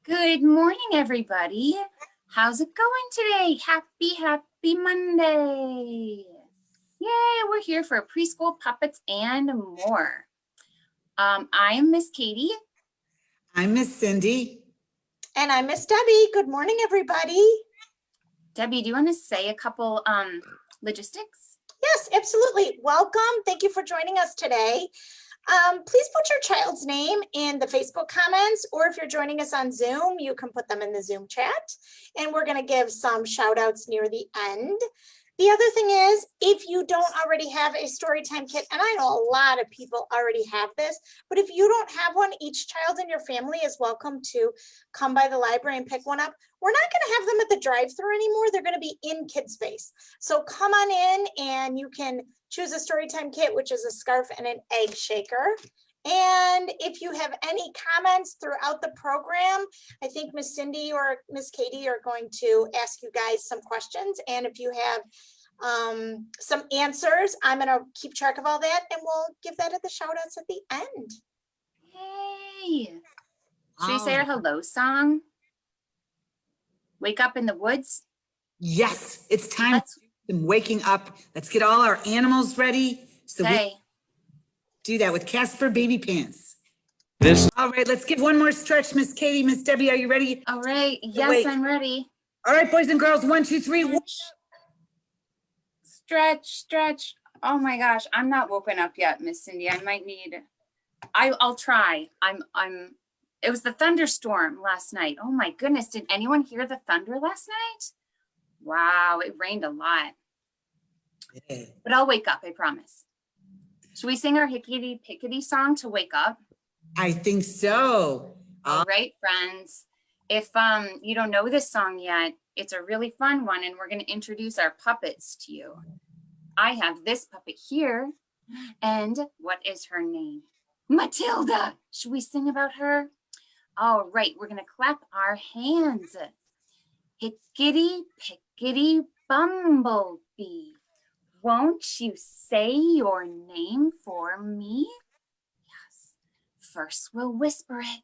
Good morning, everybody. How's it going today? Happy Monday. Yay, we're here for preschool puppets and more. I am Miss Katie. I'm Miss Cindy. And I'm Miss Debbie. Good morning, everybody. Debbie, do you want to say a couple logistics? Yes, absolutely. Welcome. Thank you for joining us today. Please put your child's name in the Facebook comments, or if you're joining us on Zoom, you can put them in the Zoom chat. And we're going to give some shout outs near the end. The other thing is, if you don't already have a storytime kit, and I know a lot of people already have this, but if you don't have one, each child in your family is welcome to come by the library and pick one up. We're not going to have them at the drive-thru anymore. They're going to be in kid space. So come on in and you can choose a storytime kit, which is a scarf and an egg shaker. And if you have any comments throughout the program, I think Miss Cindy or Miss Katie are going to ask you guys some questions. And if you have some answers, I'm going to keep track of all that, and we'll give that at the shout outs at the end. Yay. Should we say our hello song? Wake up in the woods? Yes, it's time for waking up. Let's get all our animals ready. So we do that with Casper Baby Pants. All right, let's give one more stretch. Miss Katie, Miss Debbie, are you ready? All right. Yes, I'm ready. All right, boys and girls, 1, 2, 3. Stretch. Oh my gosh, I'm not woken up yet, Miss Cindy. I might need, I'll try. It was the thunderstorm last night. Oh my goodness, did anyone hear the thunder last night? Wow, it rained a lot. Yeah. But I'll wake up, I promise. Should we sing our hickety pickety song to wake up? I think so. All right, friends. If you don't know this song yet, it's a really fun one, and we're going to introduce our puppets to you. I have this puppet here, and what is her name? Matilda. Should we sing about her? All right, we're going to clap our hands. Hickety pickety bumblebee, won't you say your name for me? Yes. First we'll whisper it,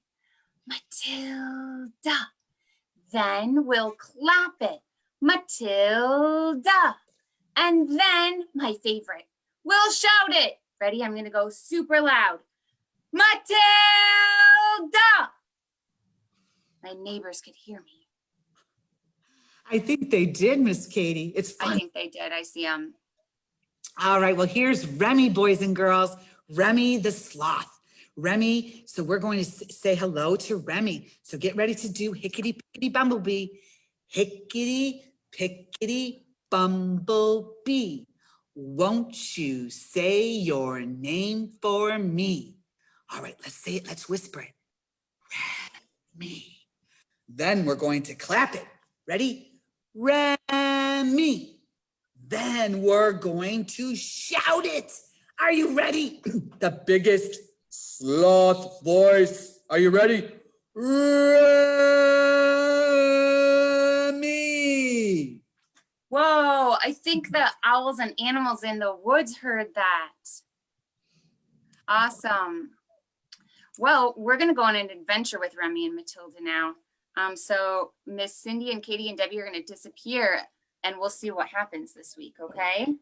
Matilda. Then we'll clap it, Matilda. And then, my favorite, we'll shout it. Ready? I'm going to go super loud. Matilda! My neighbors could hear me. I think they did, Miss Katie. It's fun. I think they did. I see them. All right, well, here's Remy, boys and girls. Remy the sloth. Remy, so we're going to say hello to Remy. So get ready to do hickety pickety bumblebee. Hickety pickety bumblebee, won't you say your name for me? All right, let's say it. Let's whisper it. Remy. Then we're going to clap it. Ready? Remy. Then we're going to shout it. Are you ready? The biggest sloth voice. Are you ready? Remy. Whoa, I think the owls and animals in the woods heard that. Awesome. Well, we're going to go on an adventure with Remy and Matilda now. So Miss Cindy and Katie and Debbie are going to disappear, and we'll see what happens this week, okay?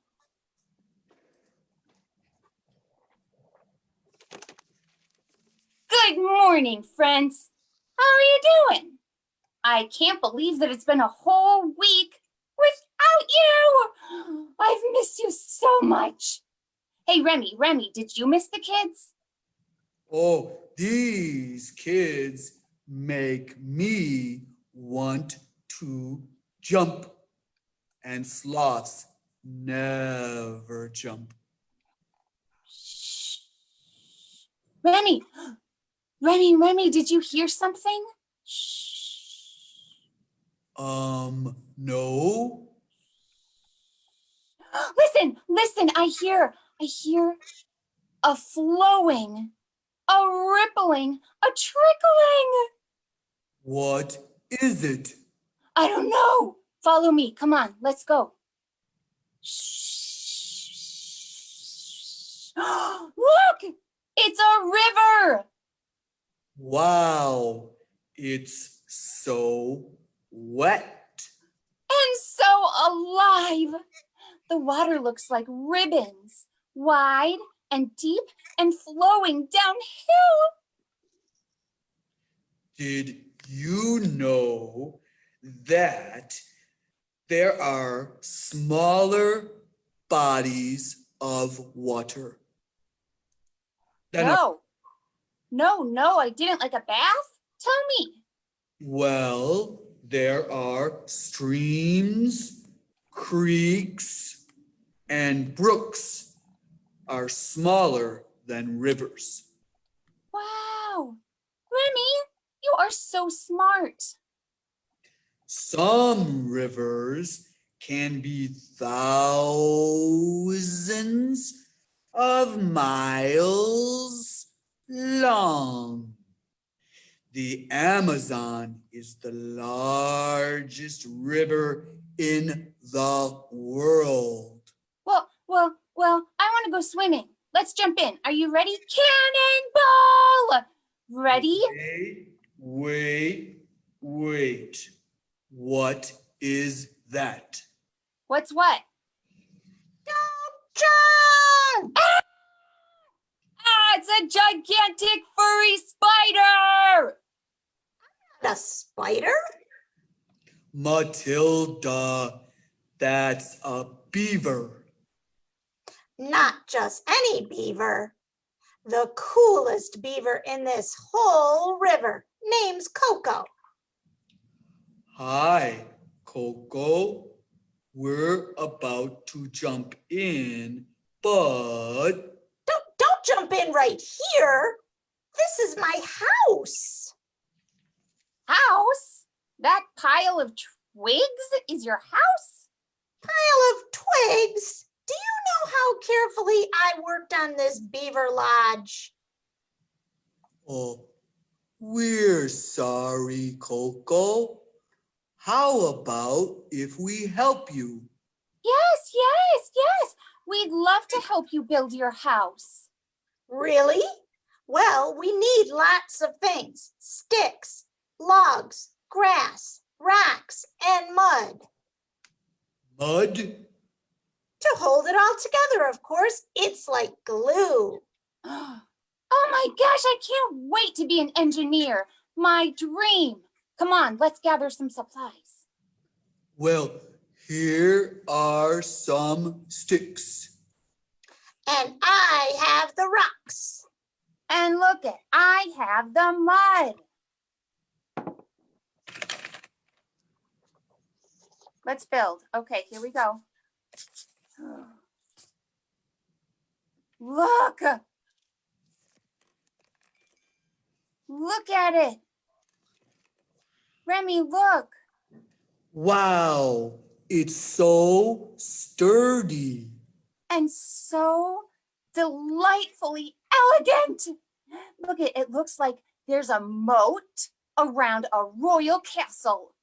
Good morning, friends. How are you doing? I can't believe that it's been a whole week without you. I've missed you so much. Hey, Remy, did you miss the kids? Oh, these kids make me want to jump, and sloths never jump. Shh. Remy, did you hear something? Shh. No. Listen, I hear a flowing, a rippling, a trickling. What is it? I don't know. Follow me. Come on, let's go. Shh. Look, it's a river. Wow, it's so wet. And so alive. The water looks like ribbons, wide and deep and flowing downhill. Did you know that there are smaller bodies of water? No, I didn't. Like a bath? Tell me. Well, there are streams, creeks, and brooks are smaller than rivers. Wow. Remy, you are so smart. Some rivers can be thousands of miles long. The Amazon is the largest river in the world. Well, I want to go swimming. Let's jump in. Are you ready? Cannonball! Ready? Wait. What is that? What's what? Jump! Ah, it's a gigantic furry spider! A spider? Matilda, that's a beaver. Not just any beaver. The coolest beaver in this whole river. Name's Coco. Hi, Coco. We're about to jump in, but Don't jump in right here. This is my house. House? That pile of twigs is your house? Pile of twigs. Do you know how carefully I worked on this beaver lodge? oh, we're sorry, Coco. How about if we help you? Yes. We'd love to help you build your house. Really? Well, we need lots of things. Sticks, logs, grass, rocks, and mud. Mud? To hold it all together, of course. It's like glue. Oh my gosh, I can't wait to be an engineer. My dream. Come on, let's gather some supplies. Well, here are some sticks. And I have the rocks. And look it, I have the mud. Let's build. Okay, here we go. Look. Look at it. Remy, look. Wow, it's so sturdy. And so delightfully elegant. Look, it looks like there's a moat around a royal castle.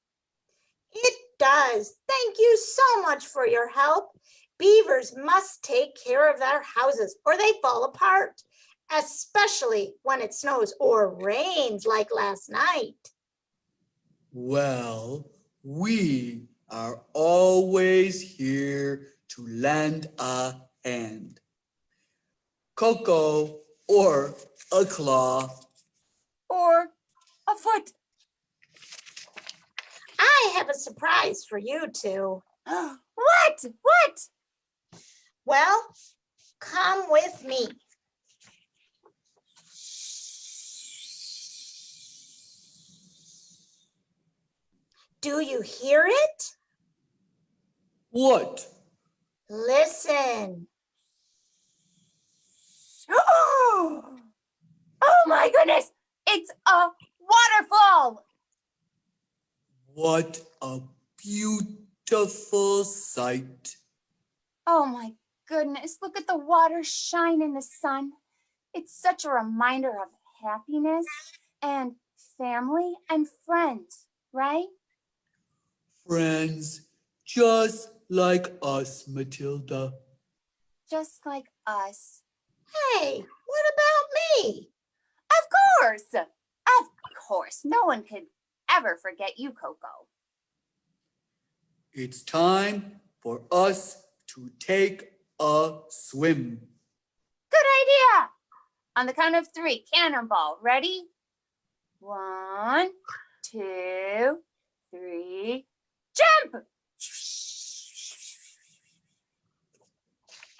It does. Thank you so much for your help. Beavers must take care of their houses or they fall apart, especially when it snows or rains like last night. Well, we are always here to lend a hand. Coco or a claw. Or a foot. I have a surprise for you two. What? Well, come with me. Do you hear it? What? Listen. Oh my goodness, it's a waterfall. What a beautiful sight. Oh my goodness, look at the water shine in the sun. It's such a reminder of happiness and family and friends, right? Friends, just like us, Matilda. Just like us. Hey, what about me? Of course, no one could ever forget you, Coco. It's time for us to take a swim. Good idea. On the count of 3, cannonball. Ready? 1, 2, 3, jump!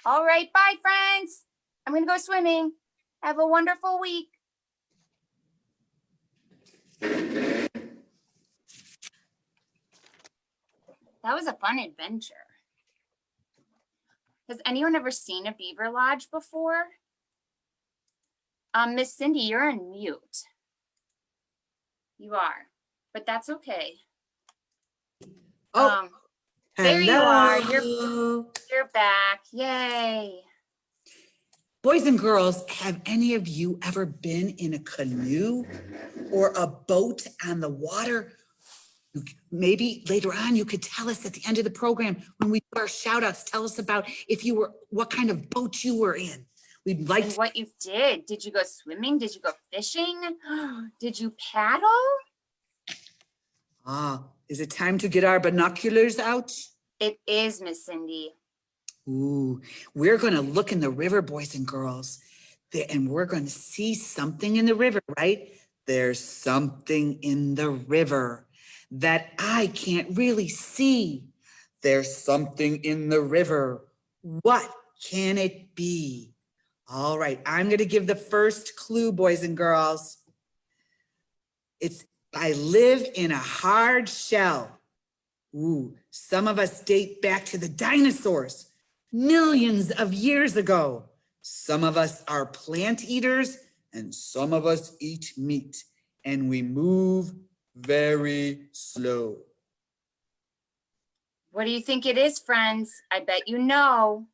All right, bye, friends. I'm going to go swimming. Have a wonderful week. That was a fun adventure. Has anyone ever seen a beaver lodge before? Miss Cindy, you're on mute. You are, but that's okay. Oh, there you are. hello. You're back. Yay. Boys and girls, have any of you ever been in a canoe or a boat on the water? Maybe later on you could tell us at the end of the program when we do our shout outs, tell us about what kind of boat you were in. We'd like And what you did. Did you go swimming? Did you go fishing? Did you paddle? Is it time to get our binoculars out? It is, Miss Cindy. Ooh, we're going to look in the river, boys and girls, and we're going to see something in the river, right? There's something in the river that I can't really see. There's something in the river. What can it be? All right, I'm going to give the first clue, boys and girls. I live in a hard shell. Ooh, some of us date back to the dinosaurs, millions of years ago. Some of us are plant eaters and some of us eat meat, and we move very slow. What do you think it is, friends? I bet you know.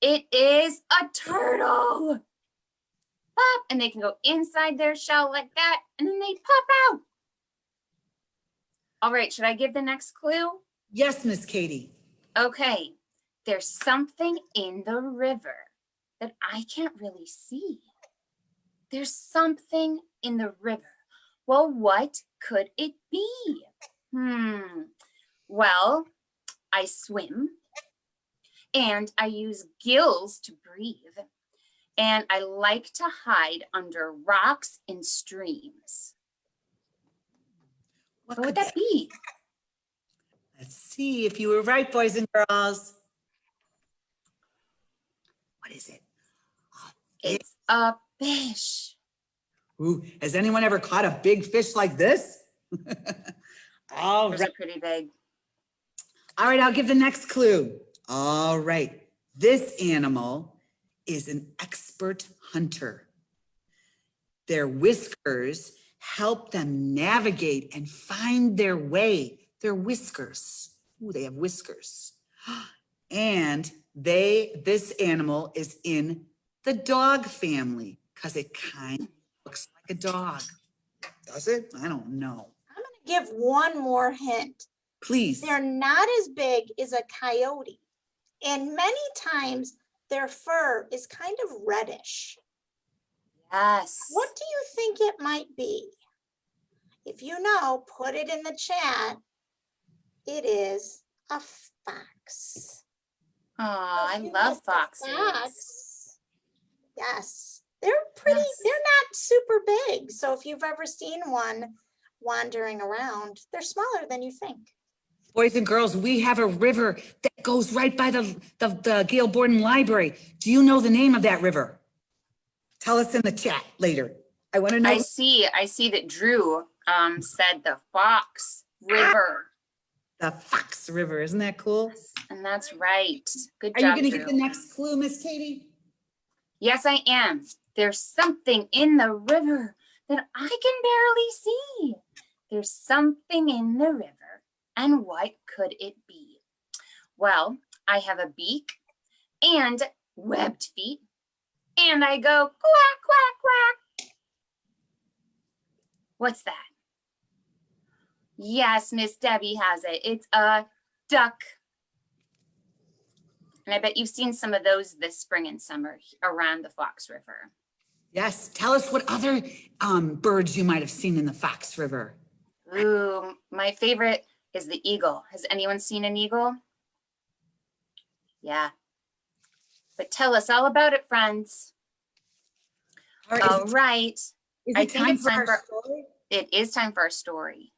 It is a turtle. Pop, and they can go inside their shell like that, and then they pop out. All right, should I give the next clue? Yes, Miss Katie. Okay, there's something in the river that I can't really see. There's something in the river. Well, what could it be? Well, I swim and I use gills to breathe. And I like to hide under rocks and streams. What would that be? Let's see if you were right, boys and girls. What is it? It's a fish. Ooh, has anyone ever caught a big fish like this? All Those right. are pretty big. All right, I'll give the next clue. All right. This animal is an expert hunter. Their whiskers help them navigate and find their way. Their whiskers. Ooh, they have whiskers. And this animal is in the dog family because it kind of looks like a dog. Does it? I don't know. I'm going to give one more hint. Please. They're not as big as a coyote, and many times their fur is kind of reddish. Yes. What do you think it might be? If you know, put it in the chat. It is a fox. Oh, I If you love missed a foxes. fox, yes, they're pretty, Yes. they're not super big. So if you've ever seen one wandering around, they're smaller than you think. Boys and girls, we have a river that goes right by the Gail Borden Library. Do you know the name of that river? Tell us in the chat later. I want to know. I see that Drew said the Fox River. The Fox River. Isn't that cool? And that's right. Good Are you job, going to Drew. get the next clue, Miss Katie? Yes, I am. There's something in the river that I can barely see. There's something in the river. And what could it be? Well, I have a beak and webbed feet. And I go quack, quack, quack. What's that? Yes, Miss Debbie has it. It's a duck. And I bet you've seen some of those this spring and summer around the Fox River. Yes, tell us what other birds you might have seen in the Fox River. Ooh, my favorite is the eagle. Has anyone seen an eagle? Yeah. But tell us all about it, friends. All right, All right. is I it think time it's for time our for, story? it is time for our story.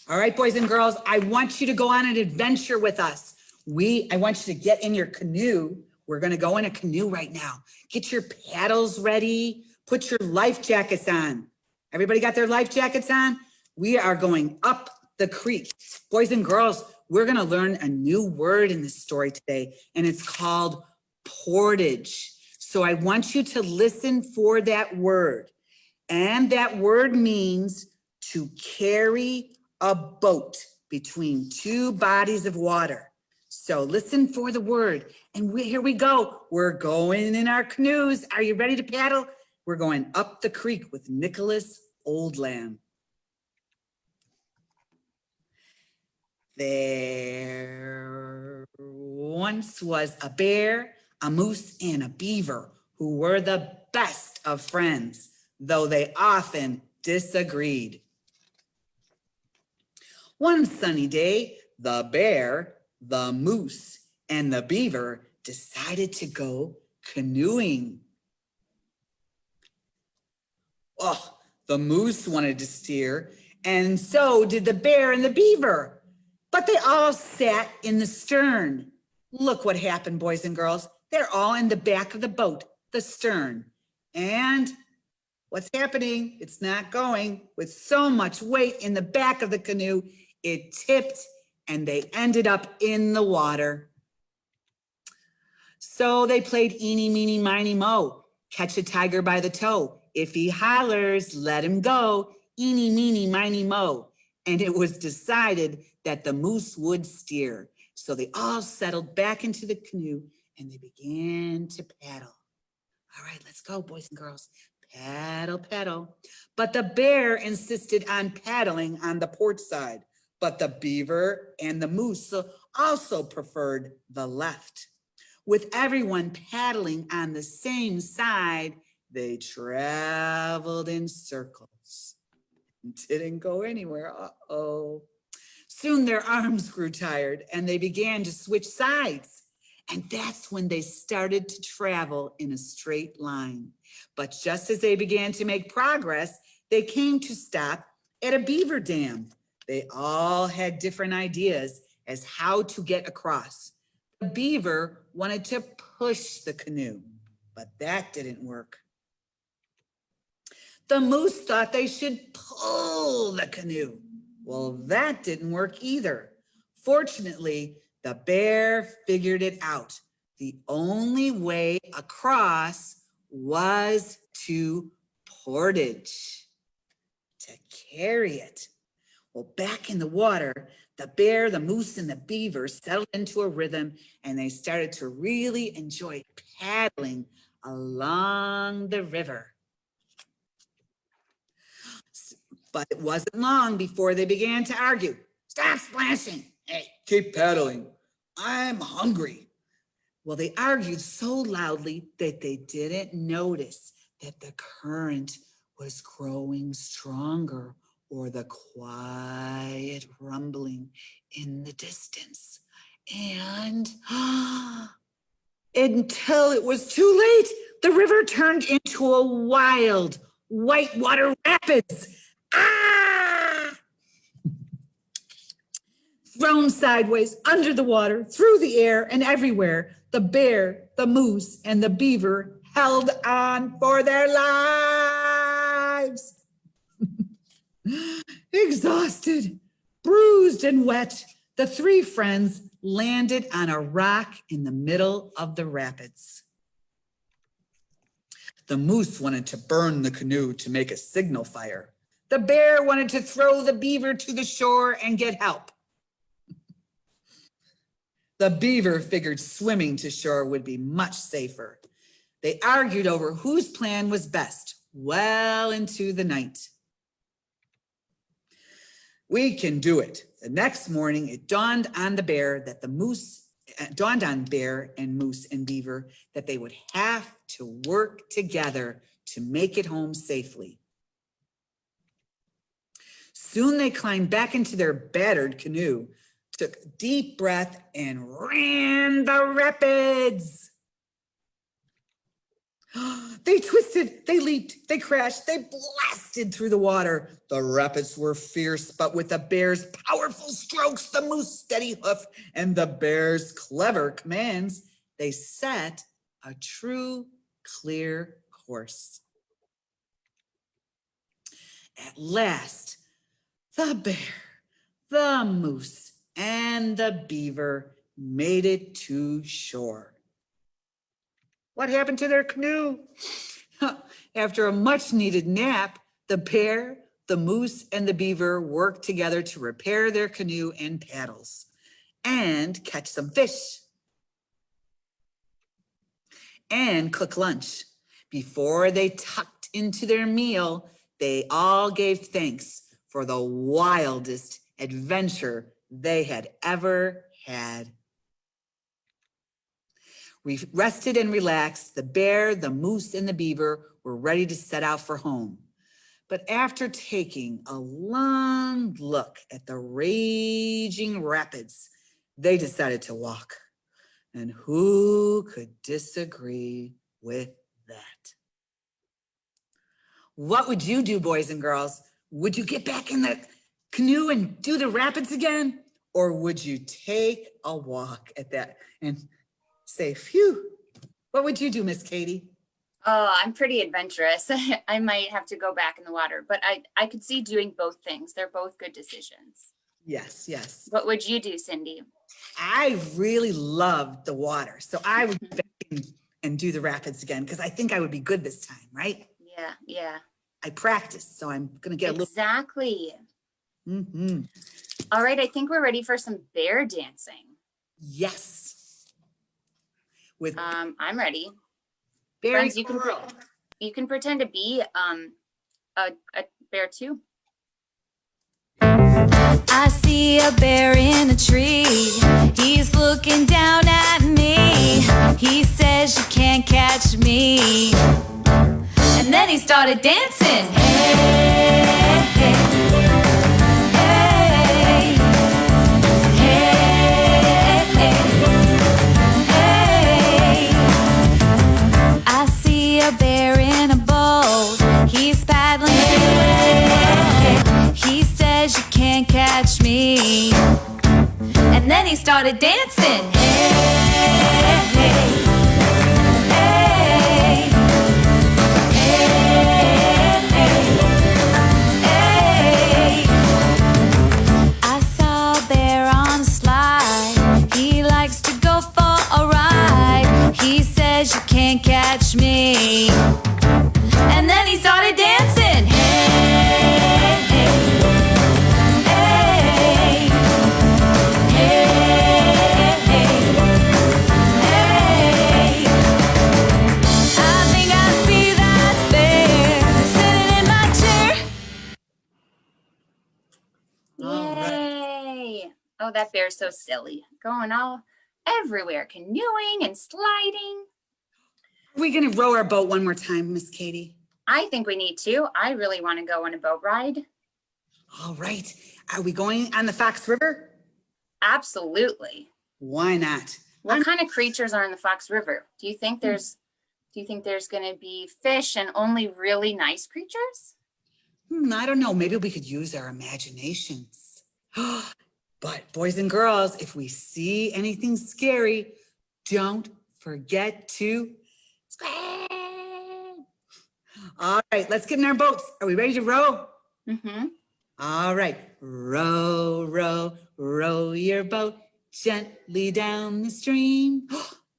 All right, boys and girls, I want you to go on an adventure with us. I want you to get in your canoe. We're gonna go in a canoe right now. Get your paddles ready. Put your life jackets on. Everybody got their life jackets on? We are going up the creek. Boys and girls, we're gonna learn a new word in this story today, and it's called portage. So I want you to listen for that word. And that word means to carry a boat between two bodies of water. So listen for the word. And here we go. We're going in our canoes. Are you ready to paddle? We're going up the creek with Nicholas Oldland. There once was a bear, a moose, and a beaver who were the best of friends, though they often disagreed. One sunny day, the bear, the moose, and the beaver decided to go canoeing. Oh, the moose wanted to steer, and so did the bear and the beaver. But they all sat in the stern. Look what happened, boys and girls. They're all in the back of the boat, the stern. And what's happening? It's not going. With so much weight in the back of the canoe, it tipped and they ended up in the water. So they played eeny, meeny, miny, mo. Catch a tiger by the toe. If he hollers, let him go. Eeny, meeny, miny, mo. And it was decided that the moose would steer. So they all settled back into the canoe and they began to paddle. All right, let's go, boys and girls. Paddle, paddle. But the bear insisted on paddling on the port side. But the beaver and the moose also preferred the left. With everyone paddling on the same side, they traveled in circles. Didn't go anywhere. Uh-oh. Soon their arms grew tired and they began to switch sides. And that's when they started to travel in a straight line. But just as they began to make progress, they came to stop at a beaver dam. They all had different ideas as how to get across. The beaver wanted to push the canoe, but that didn't work. The moose thought they should pull the canoe. Well, that didn't work either. Fortunately, the bear figured it out. The only way across was to portage, to carry it. Well, back in the water, the bear, the moose, and the beaver settled into a rhythm and they started to really enjoy paddling along the river. But it wasn't long before they began to argue. Stop splashing. Hey, Keep paddling. I'm hungry. well, they argued so loudly that they didn't notice that the current was growing stronger or the quiet rumbling in the distance. And until it was too late, the river turned into a wild whitewater rapids. Ah! Thrown sideways, under the water, through the air, and everywhere, the bear, the moose, and the beaver held on for their lives. Exhausted, bruised, and wet, the three friends landed on a rock in the middle of the rapids. The moose wanted to burn the canoe to make a signal fire. The bear wanted to throw the beaver to the shore and get help. The beaver figured swimming to shore would be much safer. They argued over whose plan was best well into the night. We can do it. The next morning, it dawned on the bear that the moose dawned on Bear and Moose and Beaver that they would have to work together to make it home safely. Soon they climbed back into their battered canoe, took a deep breath, and ran the rapids. They twisted, they leaped, they crashed, they blasted through the water. The rapids were fierce, but with the bear's powerful strokes, the moose steady hoof, and the bear's clever commands, they set a true, clear course. At last, the bear, the moose, and the beaver made it to shore. What happened to their canoe? After a much needed nap, the bear, the moose, and the beaver worked together to repair their canoe and paddles and catch some fish and cook lunch. Before they tucked into their meal, they all gave thanks for the wildest adventure they had ever had. We rested and relaxed. The bear, the moose, and the beaver were ready to set out for home. But after taking a long look at the raging rapids, they decided to walk. And who could disagree with that? What would you do, boys and girls? Would you get back in the canoe and do the rapids again? Or would you take a walk at that and say, phew? What would you do, Miss Katie? Oh, I'm pretty adventurous. I might have to go back in the water, but I could see doing both things. They're both good decisions. Yes, yes. What would you do, Cindy? I really love the water. So I would go back and do the rapids again because I think I would be good this time, right? Yeah, yeah. I practiced, so I'm going to get a little. Exactly. Mm-hmm. All right, I think we're ready for some bear dancing. Yes. With I'm ready. Barry Friends, you can pretend to be a bear too. I see a bear in a tree. He's looking down at me. He says you can't catch me. And then he started dancing. Hey, hey, hey, hey, hey. I see a bear in a boat. He's paddling away. He says you can't catch me. And then he started dancing. Hey, hey, hey, hey, hey, hey. I saw a bear on a slide. He likes to go for a ride. He says you can't catch me. And then he started dancing. Hey, hey, hey, hey, hey. I think I see that bear sitting in my chair. All right. Yay! Oh, that bear's so silly. Going all everywhere, canoeing and sliding. Are we going to row our boat one more time, Miss Katie? I think we need to. I really want to go on a boat ride. All right. Are we going on the Fox River? Absolutely. Why not? What kind of creatures are in the Fox River? Do you think there's going to be fish and only really nice creatures? I don't know. Maybe we could use our imaginations. But boys and girls, if we see anything scary, don't forget to scream. All right, let's get in our boats. Are we ready to row? Mm-hmm. All right. Row, row, row your boat gently down the stream.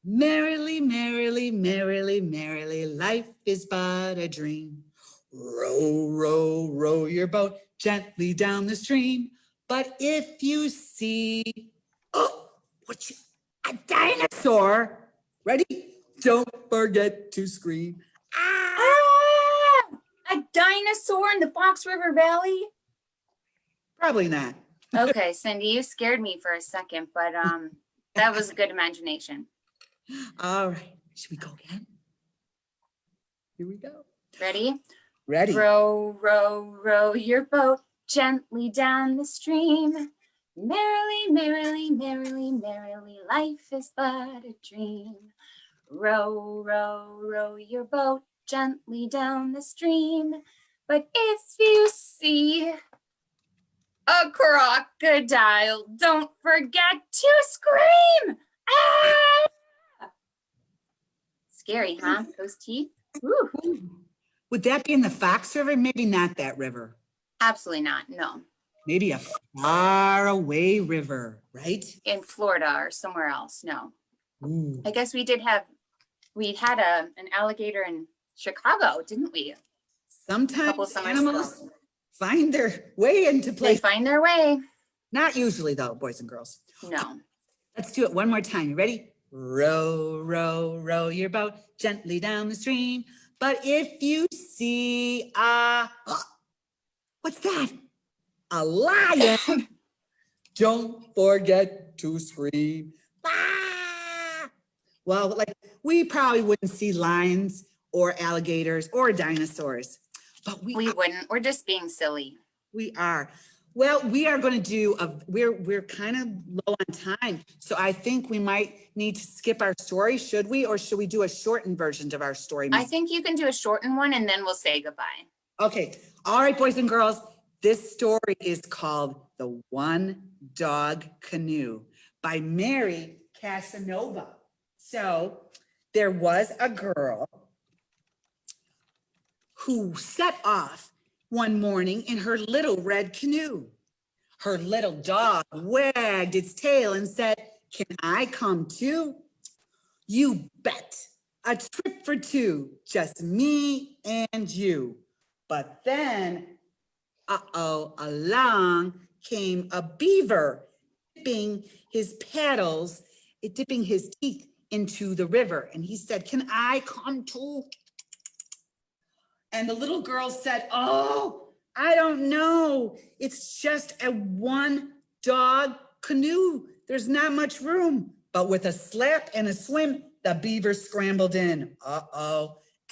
Merrily, merrily, merrily, merrily, life is but a dream. Row, row, row your boat gently down the stream. But if you see, a dinosaur, ready? Don't forget to scream. Ah! A dinosaur in the Fox River Valley? Probably not. Okay, Cindy, you scared me for a second, but That was a good imagination. All right. Should we go again? Here we go. Ready? Ready. Row, row, row your boat gently down the stream. Merrily, merrily, merrily, merrily, life is but a dream. Row, row, row your boat gently down the stream. But if you see a crocodile, don't forget to scream. Ah! Scary, huh? Those teeth. Woo. Would that be in the Fox River? Maybe not that river. Absolutely not. No. Maybe a far away river, right? In Florida or somewhere else. No. Ooh. I guess we had an alligator in Chicago, didn't we? Couple Sometimes summers animals ago. find their way into They place. find their way. Not usually though, boys and girls. No. Let's do it one more time. You ready? Row, row, row your boat gently down the stream. But if you see what's that? A lion. Don't forget to scream. Ah! Well, like we probably wouldn't see lions or alligators or dinosaurs, but We wouldn't. We're just being silly. we are. Well, we are going to do we're kind of low on time. So I think we might need to skip our story. Should we, or should we do a shortened version of our story? I think you can do a shortened one and then we'll say goodbye. Okay. All right, boys and girls. This story is called The One Dog Canoe by Mary Casanova. So there was a girl who set off one morning in her little red canoe. Her little dog wagged its tail and said, "Can I come too?" "You bet. A trip for two, just me and you." But then, along came a beaver, dipping his teeth into the river. And he said, "Can I come too?" And the little girl said, "Oh, I don't know. It's just a one dog canoe. There's not much room." But with a slap and a swim, the beaver scrambled in.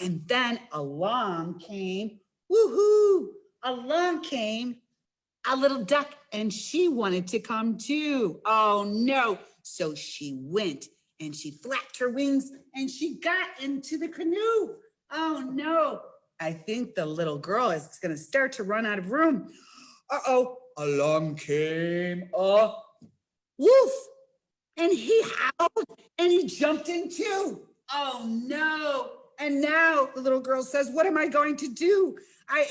And then along came, woohoo, along came a little duck, and she wanted to come too. Oh no. So she went and she flapped her wings and she got into the canoe. Oh no. I think the little girl is going to start to run out of room. Along came a wolf, and he howled and he jumped in too. Oh no. And now the little girl says, "What am I going to do?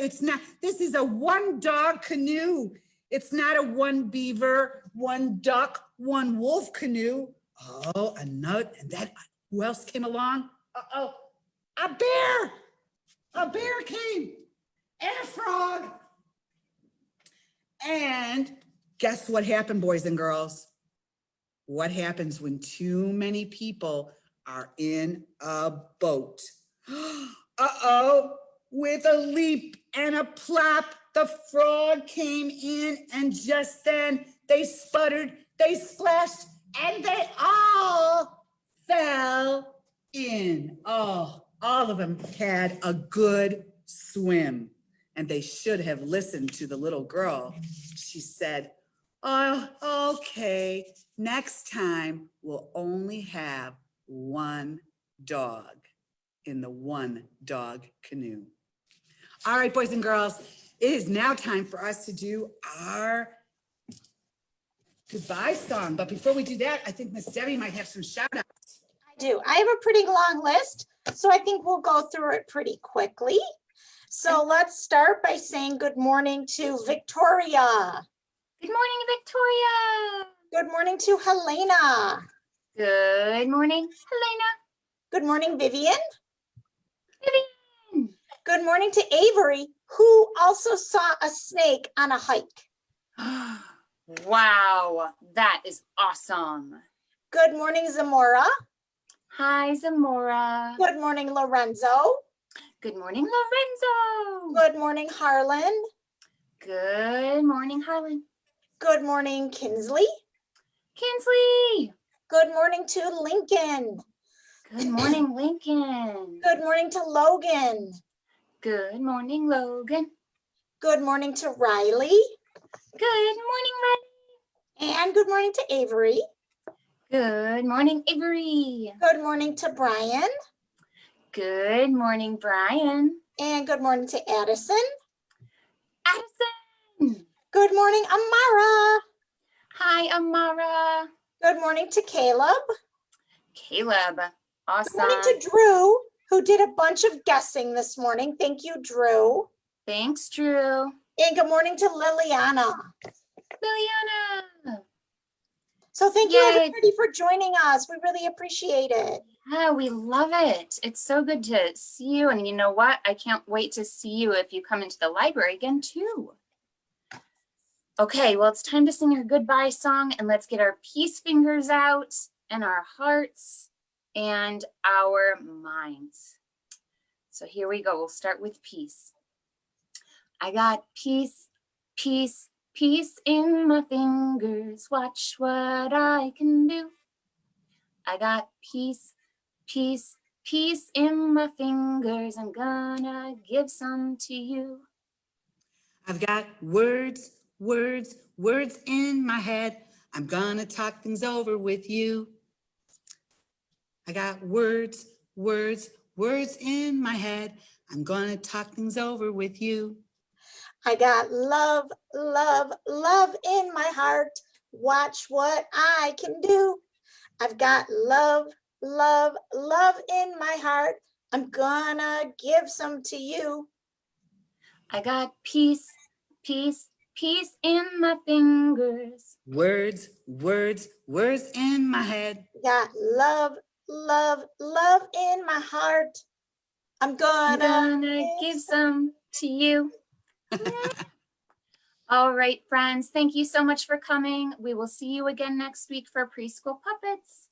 This is a one dog canoe. It's not a one beaver, one duck, one wolf canoe." Oh, and then who else came along? A bear. A bear came, and a frog. And guess what happened, boys and girls? What happens when too many people are in a boat? With a leap and a plop, the frog came in, and just then they sputtered, they splashed, and they all fell in. Oh, all of them had a good swim, and they should have listened to the little girl. She said, "Oh, okay, next time we'll only have one dog in the one dog canoe." All right, boys and girls, it is now time for us to do our goodbye song. But before we do that, I think Miss Debbie might have some shout outs. I do. I have a pretty long list, so I think we'll go through it pretty quickly. So let's start by saying good morning to Victoria. Good morning, Victoria. Good morning to Helena. Good morning, Helena. Good morning, Vivian. Vivian. Good morning to Avery, who also saw a snake on a hike. Wow, that is awesome. Good morning, Zamora. Hi, Zamora. Good morning, Lorenzo. Good morning, Lorenzo. Good morning, Harlan. Good morning, Harlan. Good morning, Kinsley. Kinsley. Good morning to Lincoln. Good morning, Lincoln. Good morning to Logan. Good morning, Logan. Good morning to Riley. Good morning, Riley. And good morning to Avery. Good morning, Avery. Good morning to Brian. Good morning, Brian. And good morning to Addison. Addison. Good morning, Amara. Hi, Amara. Good morning to Caleb. Caleb. Good Awesome. morning to Drew, who did a bunch of guessing this morning. Thank you, Drew. Thanks, Drew. And good morning to Liliana. Liliana. So thank you Yay. everybody for joining us. We really appreciate it. Yeah, we love it. It's so good to see you. And you know what? I can't wait to see you if you come into the library again, too. Okay, well, it's time to sing our goodbye song, and let's get our peace fingers out and our hearts and our minds. So here we go. We'll start with peace. I got peace, peace, peace in my fingers. Watch what I can do. I got peace, peace, peace in my fingers. I'm gonna give some to you. I've got words, words, words in my head. I'm gonna talk things over with you. I got words, words, words in my head. I'm gonna talk things over with you. I got love, love, love in my heart. Watch what I can do. I've got love, love, love in my heart. I'm gonna give some to you. I got peace, peace, peace in my fingers. Words, words, words in my head. Got love, love, love in my heart. I'm gonna give some to you. All right, friends, thank you so much for coming. We will see you again next week for Preschool Puppets.